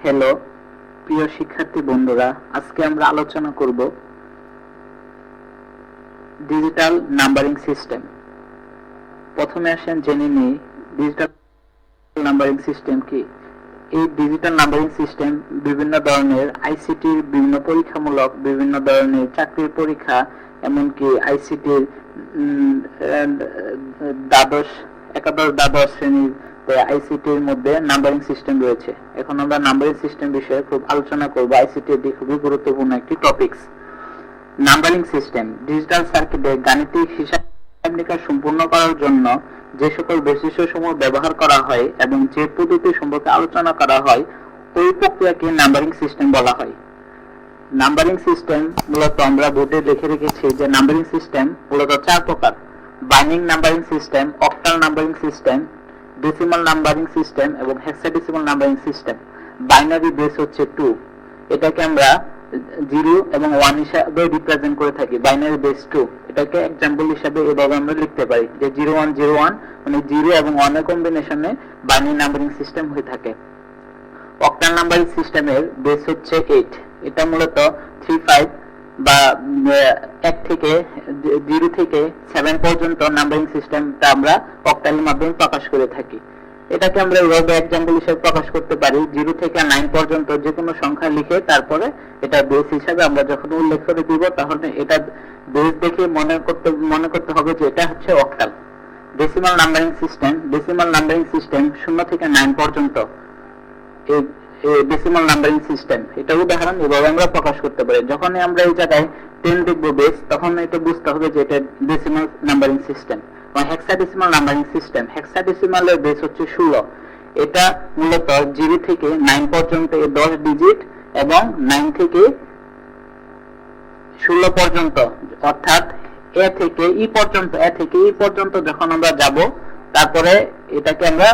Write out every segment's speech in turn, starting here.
Hello প্রিয় শিক্ষার্থী বন্ধুরা, আজকে আমরা আলোচনা করব ডিজিটাল নাম্বারিং সিস্টেম। প্রথমে আসেন জেনে নিই ডিজিটাল নাম্বারিং সিস্টেম কি। এই ডিজিটাল নাম্বারিং সিস্টেম বিভিন্ন ধরনের আইসিটির বিভিন্ন পরীক্ষামূলক বিভিন্ন ধরনের চাকরির পরীক্ষা, এমনকি আইসিটির একাদশ দ্বাদশ শ্রেণীর আইসিটির মধ্যে নাম্বারিং সিস্টেম রয়েছে। এখন আমরা নাম্বারিং সিস্টেম বিষয়ে খুব আলোচনা করব। আইসিটি এটি খুবই গুরুত্বপূর্ণ একটি টপিকস। নাম্বারিং সিস্টেম ডিজিটাল সার্কিটে গাণিতিক হিসাব নিকাশ সম্পূর্ণ করার জন্য যে সকল বৈশিষ্ট্যসমূহ ব্যবহার করা হয় এবং যে পদ্ধতি সম্পর্কে আলোচনা করা হয় ওই প্রক্রিয়াকে নাম্বারিং সিস্টেম বলা হয়। নাম্বারিং সিস্টেম মূলত আমরা বোর্ডে লিখে রেখেছি যে নাম্বারিং সিস্টেম মূলত চার প্রকার: binary numbering system, octal numbering system, decimal numbering system এবং hexadecimal numbering system. Binary base হচ্ছে 2, এটাকে আমরা 0 এবং 1 হিসাবে রিপ্রেজেন্ট করে থাকি। বাইনারি বেস 2 এটাকে एग्जांपल হিসাবে এভাবে আমরা লিখতে পারি যে 0101 মানে 0 এবং 1 এর কম্বিনেশনে বাইনারি নাম্বারিং সিস্টেম হয়ে থাকে। অক্টাল নাম্বারিং সিস্টেমের বেস হচ্ছে 8, এটা মূলত 35 বা 1 থেকে 0 থেকে 7 পর্যন্ত নাম্বারিং সিস্টেমটা আমরা অক্টালের মাধ্যমে প্রকাশ করে থাকি। এটাকে আমরা এইভাবে एग्जांपल হিসেবে প্রকাশ করতে পারি 0 থেকে 9 পর্যন্ত যে কোনো সংখ্যা লিখে তারপরে এটা বেস হিসাবে আমরা যখন উল্লেখ করে দিব তখন এটা বেস দেখে মনে করতে হবে যে এটা হচ্ছে অক্টাল। ডেসিমাল নাম্বারিং সিস্টেম 0 থেকে 9 পর্যন্ত এই ডেসিমাল নাম্বারিং সিস্টেম এটা উদাহরণ এভাবে আমরা প্রকাশ করতে পারি। যখন আমরা এই জায়গায় 10 দেখব বেস, তখন এটা বুঝতে হবে যে এটা decimal numbering system. Hexadecimal numbering system, হেক্সাডেসিমালের বেস হচ্ছে 16, এটা মূলত 0 থেকে 9 পর্যন্ত 10 ডিজিট এবং 9 থেকে 16 পর্যন্ত, অর্থাৎ এ থেকে ই পর্যন্ত যখন আমরা যাব তারপরে এটাকে আমরা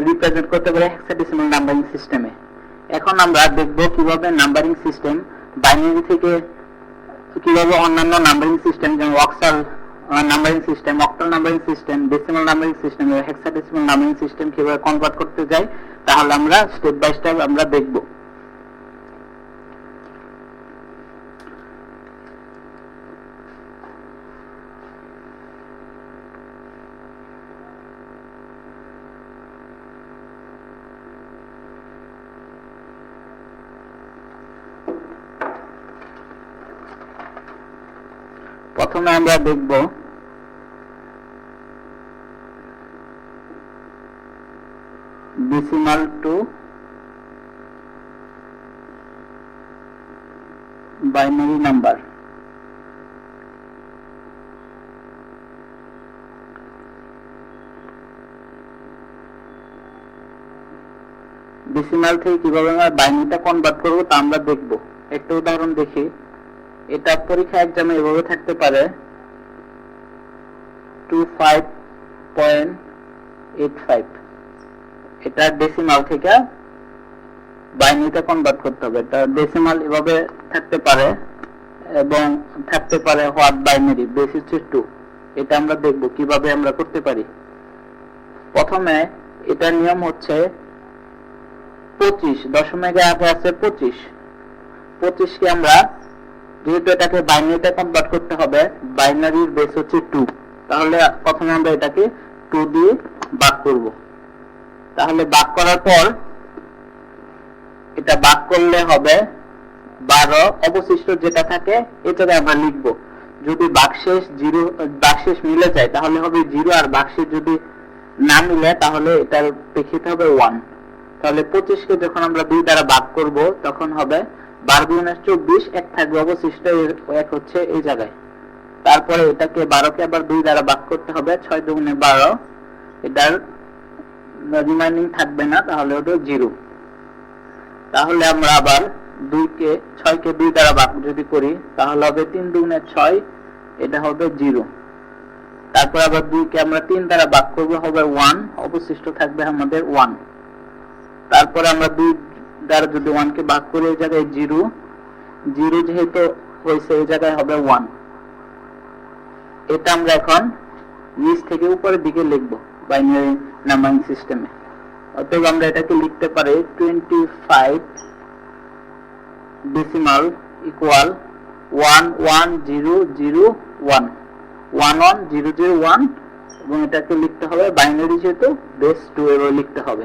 রিপ্রেজেন্ট করতে পারি হেক্সাডেসিমাল নাম্বারিং সিস্টেমে। এখন আমরা দেখব কিভাবে নাম্বারিং সিস্টেম বাইনারি থেকে কিভাবে অন্যান্য নাম্বারিং সিস্টেম যেমন octal numbering system, octal numbering system, decimal numbering system এবং হেক্সাডেসিমাল নাম্বারিং সিস্টেম কিভাবে কনভার্ট করতে যাই, তাহলে আমরা স্টেপ বাই স্টেপ আমরা দেখব। প্রথমে আমরা দেখব decimal two binary number. Decimal থেকে কিভাবে আমরা বাইনারিটা কনভার্ট করব তা আমরা দেখব। একটা উদাহরণ দেখি। এটা পরীক্ষা এক্সামে এভাবে থাকতে পারে 25.85, এটা ডেসিমাল থেকে বাইনারিতে কনভার্ট করতে হবে। এটা ডেসিমাল এভাবে থাকতে পারে এবং থাকতে পারে হোয়াট বাইনারি বেস হচ্ছে 2, এটা আমরা দেখব কিভাবে আমরা করতে পারি। প্রথমে এটা নিয়ম হচ্ছে 25, দশমিকের আগে আছে 25 কে আমরা যেহেতু এটাকে বাইনারিতে কনভার্ট করতে হবে, বাইনারির বেস হচ্ছে 2, তাহলে প্রথমে আমরা এটাকে 2 দিয়ে ভাগ করব। তাহলে ভাগ করার পর এটা ভাগ করলে হবে 12, অবশিষ্ট যেটা থাকে এটাকে আমরা লিখব। যদি ভাগশেষ মিলে যায় তাহলে হবে 0, আর ভাগশেষ যদি না মিলে তাহলে এটার প্রেক্ষিতে হবে 1। তাহলে 25 কে যখন আমরা 2 দ্বারা ভাগ করব তখন হবে 12 গুণে 24, 1 থাকবে অবশিষ্ট, 1 হচ্ছে এই জায়গায়। তারপরে এটাকে 12 কে আবার 2 দ্বারা ভাগ করতে হবে, 6 দুগুণে 12, এটার রিমাইনিং থাকবে না, তাহলে হবে 0। তাহলে আমরা আবার 6 কে 2 দ্বারা ভাগ যদি করি তাহলে হবে 3 দুগুণে 6, এটা হবে 0। তারপর আবার 2 কে আমরা 3 দ্বারা ভাগ করব, হবে 1, অবশিষ্ট থাকবে আমাদের 1। তারপর আমরা 2 দ্বারা যদি 1 কে ভাগ করি এই জায়গায় 0 যেহেতু হয়েছে এই জায়গায় হবে 1। এটা আমরা এখন নিচ থেকে উপরের দিকে লিখব বাইনারি নাম্বারিং সিস্টেমে। অতএব আমরা এটাকে লিখতে পারি 25 ডেসিমাল ইকুয়াল 11001 11001 এবং এটাকে লিখতে হবে বাইনারি যেহেতু বেস 2 এভাবে লিখতে হবে।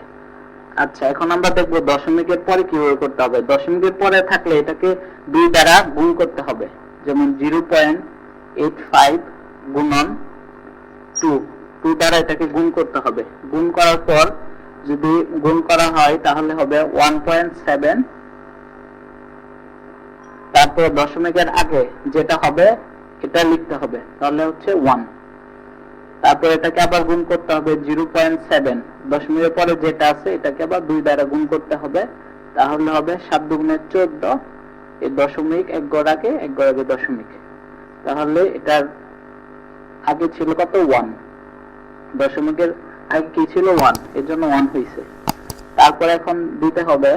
আচ্ছা, এখন আমরা দেখব দশমিকের পরে কিভাবে করতে হবে। দশমিকের পরে থাকলে এটাকে 2 দ্বারা গুণ করতে হবে, যেমন 0.85 গুণন 2 দ্বারা এটাকে গুণ করতে হবে। গুণ করার পর যদি গুণ করা হয় তাহলে হবে 1.7, তারপর দশমিকের আগে যেটা হবে এটা লিখতে হবে, তাহলে হচ্ছে 1। তারপর এটাকে আবার গুণ করতে হবে 0.7, দশমিকের পরে যেটা আছে এটাকে আবার 2 দ্বারা গুণ করতে হবে, তাহলে হবে 7 দুগুণে 14, এই দশমিক এক ঘর আগে দশমিক, তাহলে এটার আগে ছিল কত 1, দশমিকের আগে কি ছিল 1, এর জন্য 1 হয়েছে। তারপর এখন দিতে হবে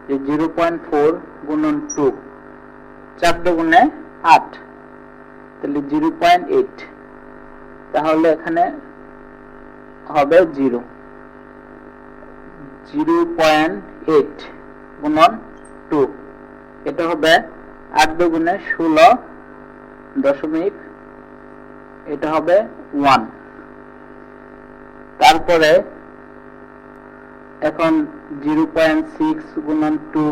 যে 0.4 গুণন 2, 4 দুগুণে 8, তাহলে 0.8, তাহলে এখানে হবে 0.8 গুণন 2, এটা হবে 8 দুগুণে 16 দশমিক, এটা হবে 1। তারপরে এখন 0.6 গুণন 2,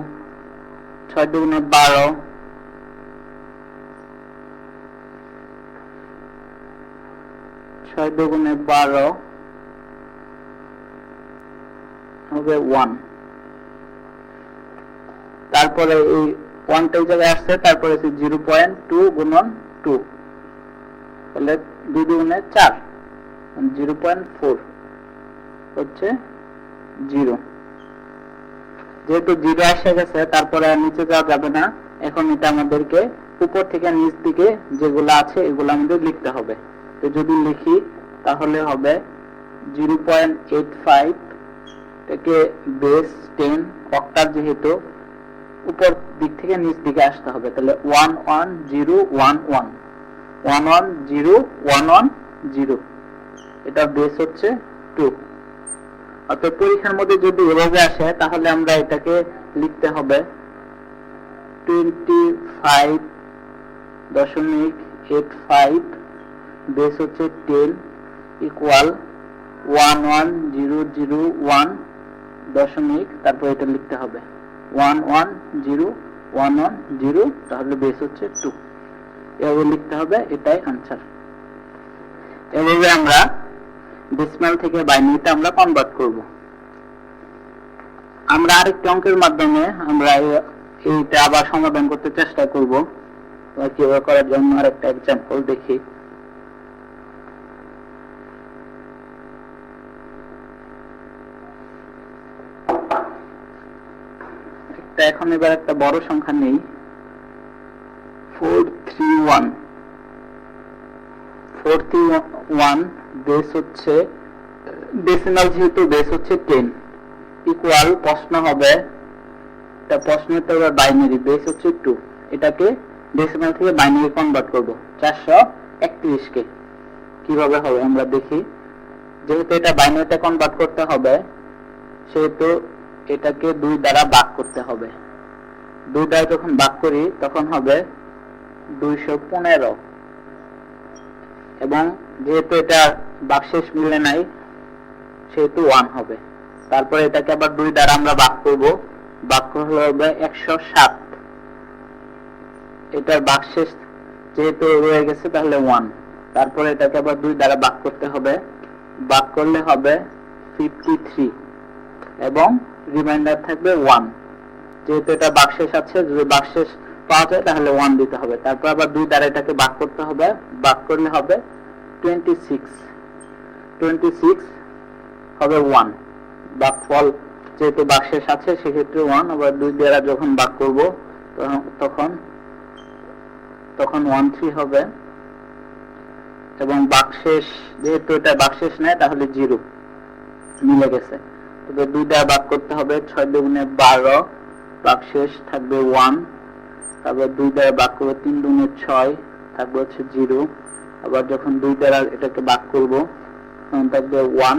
6 দুগুণে 12, 6 দুগুণে 12 হবে 1। তারপরে এই 1টা এই জায়গায় আসছে, তারপরে 0.2 গুণন 2, তাহলে 2 দুগুণে 4, 0.4 হচ্ছে 0। যেহেতু 0 এসে গেছে তারপরে নিচে যাওয়া যাবে না, এখন এটা আমাদেরকে উপর থেকে নিচ দিকে যেগুলো আছে এগুলো আমাদের লিখতে হবে। তো যদি লিখি তাহলে হবে 0.85 থেকে বেস 10 অক্টাল, যেহেতু উপর দিক থেকে নিচ দিকে আসতে হবে, তাহলে 11011 11011 এটা বেস হচ্ছে 2। অর্থাৎ পরীক্ষার মধ্যে যদি এভাবে আসে তাহলে আমরা এটাকে লিখতে হবে 25.85 বেস হচ্ছে 10 ইকুয়াল 11001 দশমিক, তারপর এটা লিখতে হবে 11011, তাহলে বেস হচ্ছে 2, এভাবে লিখতে হবে, এটাই আনসার। এভাবে আমরা ডেসিমাল থেকে বাইনারিতে আমরা কনভার্ট করব। আমরা আরেকটি অঙ্কের মাধ্যমে আমরা এইটা আবার সমাধান করতে চেষ্টা করব। কিভাবে করার জন্য আরেকটা এক্সাম্পল দেখি। এখন এবার একটা বড় সংখ্যা নেই, 431 বেস হচ্ছে ডেসিমাল, যেহেতু বেস হচ্ছে 10 ইকুয়াল, প্রশ্ন হবে এটা প্রশ্নটা বাইনারি, বেস হচ্ছে 2, এটাকে ডেসিমাল থেকে বাইনারি কনভার্ট করব 431 কে। কিভাবে হবে আমরা দেখি। যেহেতু এটা বাইনারিতে কনভার্ট করতে হবে সেহেতু এটাকে 2 দ্বারা ভাগ করতে হবে। 2 দ্বারা যখন ভাগ করি তখন হবে 215, এবং যেহেতু এটা ভাগশেষ মিলে নাই সেহেতু 1 হবে। তারপরে এটাকে আবার 2 দ্বারা আমরা ভাগ করব, ভাগ করলে হবে 107, এটার ভাগশেষ যেহেতু রয়ে গেছে তাহলে 1। তারপরে এটাকে আবার 2 দ্বারা ভাগ করতে হবে, ভাগ করলে হবে 53, এবং রিমাইন্ডার থাকবে 1। যেহেতু এটা ভাগশেষ আছে, যদি ভাগশেষ পাওয়া যায় তাহলে 1 দিতে হবে। তারপর আবার 2 দ্বারা এটাকে ভাগ করতে হবে, ভাগ করলে হবে 26 হবে 1। ভাগফল যেহেতু ভাগশেষ আছে সেক্ষেত্রে 1, আবার 2 দ্বারা যখন ভাগ করব তখন 13 হবে, এবং ভাগশেষ যেহেতু এটা ভাগশেষ নেয় তাহলে 0 মিলে গেছে। তবে 2 দ্বারা ভাগ করতে হবে, 6 দুগুণে 12, ভাগশেষ থাকবে 1। তারপর 2 দ্বারা ভাগ করব, 3 দুগুণে 6 থাকবে হচ্ছে 0। আবার যখন 2 দ্বারা এটাকে ভাগ করব তখন থাকবে 1,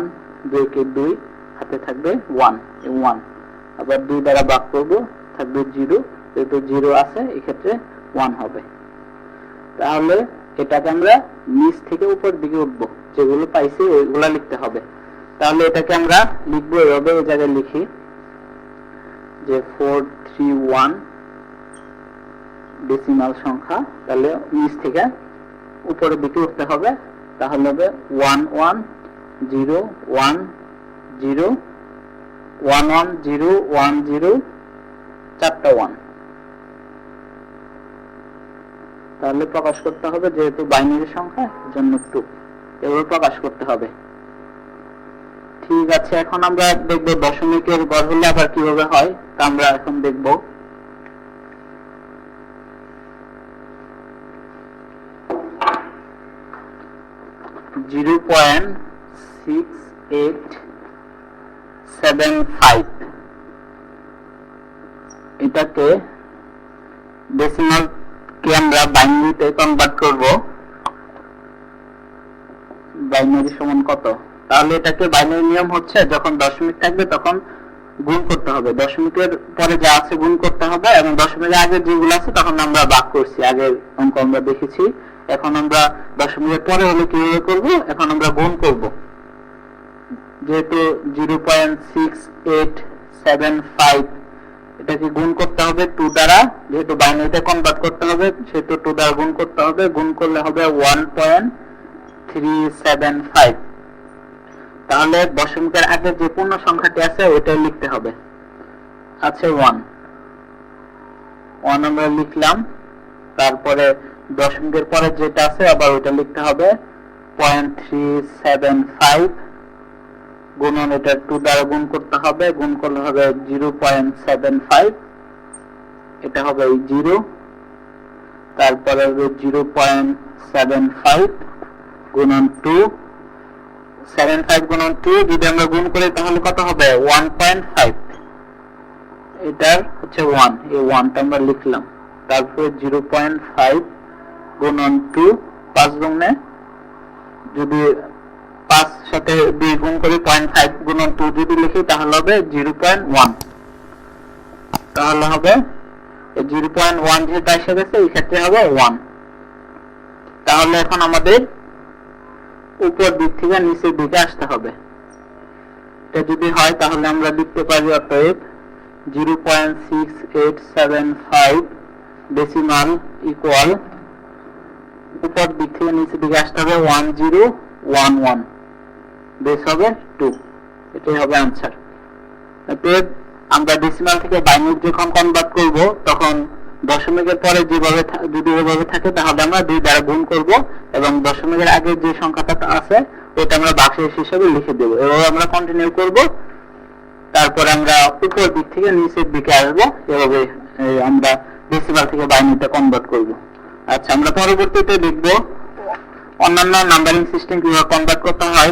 2 কে 2, হাতে থাকবে 1, আবার 2 দ্বারা ভাগ করব থাকবে 0, যেহেতু 0 আছে এই ক্ষেত্রে 1 হবে। তাহলে এটাকে আমরা নিচ থেকে উপর দিকে উঠবো, যেগুলো পাইছি ওইগুলা লিখতে হবে। তাহলে এটাকে আমরা লিখবো এভাবে, এই জায়গায় লিখি যে 431 ডেসিমাল সংখ্যা, তাহলে নিচ থেকে উপরের দিকে উঠতে হবে। তাহলে হবে 110110 চারটা 1। তাহলে প্রকাশ করতে হবে, যেহেতু বাইনারি সংখ্যা জন্য 2 এভাবে প্রকাশ করতে হবে। ঠিক আছে, এখন আমরা দেখব দশমিকের গড় হলে আবার কিভাবে হয়, তা আমরা এখন দেখব। এটাকে ডেসিমাল কে আমরা বাইনারিতে কনভার্ট করব। বাইনারি সমান কত? তাহলে এটাকে বাইনারি নিয়ম হচ্ছে যখন দশমিক থাকবে তখন গুণ করতে হবে, দশমিকের পরে যা আছে গুণ করতে হবে, এবং দশমিকের আগে যেগুলো আছে তখন আমরা ভাগ করছি, আগের অঙ্ক আমরা দেখেছি। এখন আমরা দশমিকের পরে হলে কিভাবে করব, এখন আমরা গুণ করব। যেহেতু 0.6875 এটাকে গুণ করতে হবে 2 দ্বারা, যেহেতু বাইনারিতে কনভার্ট করতে হবে সেহেতু 2 দ্বারা গুণ করতে হবে। গুণ করলে হবে 1.375। তাহলে দশমিকের আগে যে পূর্ণ সংখ্যাটি আছে ওইটাই লিখতে হবে। আছে 1 আমরা লিখলাম। তারপরে দশমিকের পরে যেটা আছে আবার ওইটা লিখতে হবে 0.375 গুণন এটা 2 দ্বারা গুণ করতে হবে। গুণ করলে হবে 0.75, এটা হবে 0। তারপরে হবে 0.75 গুণন 2, 75 গুণন 2 যদি আমরা গুণ করি তাহলে কত হবে 1.5। এটার হচ্ছে 1, এই 1টা আমরা লিখলাম। তারপরে 0.5 গুণন 2, 5 গুণে যদি 5 সাথে 2 গুণ করি 0.5 গুণন 2 যদি লিখি তাহলে হবে 0.1। তাহলে হবে 0.1 যেটা এসে গেছে এই ক্ষেত্রে হবে 1। তাহলে এখন আমাদের উপর দিক থেকে নিচের দিকে আসতে হবে। এটা যদি হয় তাহলে আমরা লিখতে পারি অতএব 0.6875 ডেসিমাল ইকুয়াল উপর দিক থেকে নিচের দিকে আসতে হবে 1011, বেস হবে 2। এটাই হবে আনসার। অতএব আমরা ডেসিমাল থেকে বাইনারি যখন কনভার্ট করব তখন দশমিকের পরে যেভাবে যদি এভাবে থাকে তাহলে আমরা 2 দ্বারা গুণ করব, এবং দশমিকের আগে যে সংখ্যাটা আছে ওটা আমরা ভাগশেষ হিসেবে লিখে দেব। এভাবে আমরা কন্টিনিউ করব। তারপরে আমরা উপর দিক থেকে নিচের দিকে আসব, এভাবে আমরা ডেসিমাল থেকে বাইনারিতে কনভার্ট করব। আচ্ছা, আমরা পরবর্তীতে দেখব অন্যান্য নাম্বারিং সিস্টেম কিভাবে কনভার্ট করতে হয়।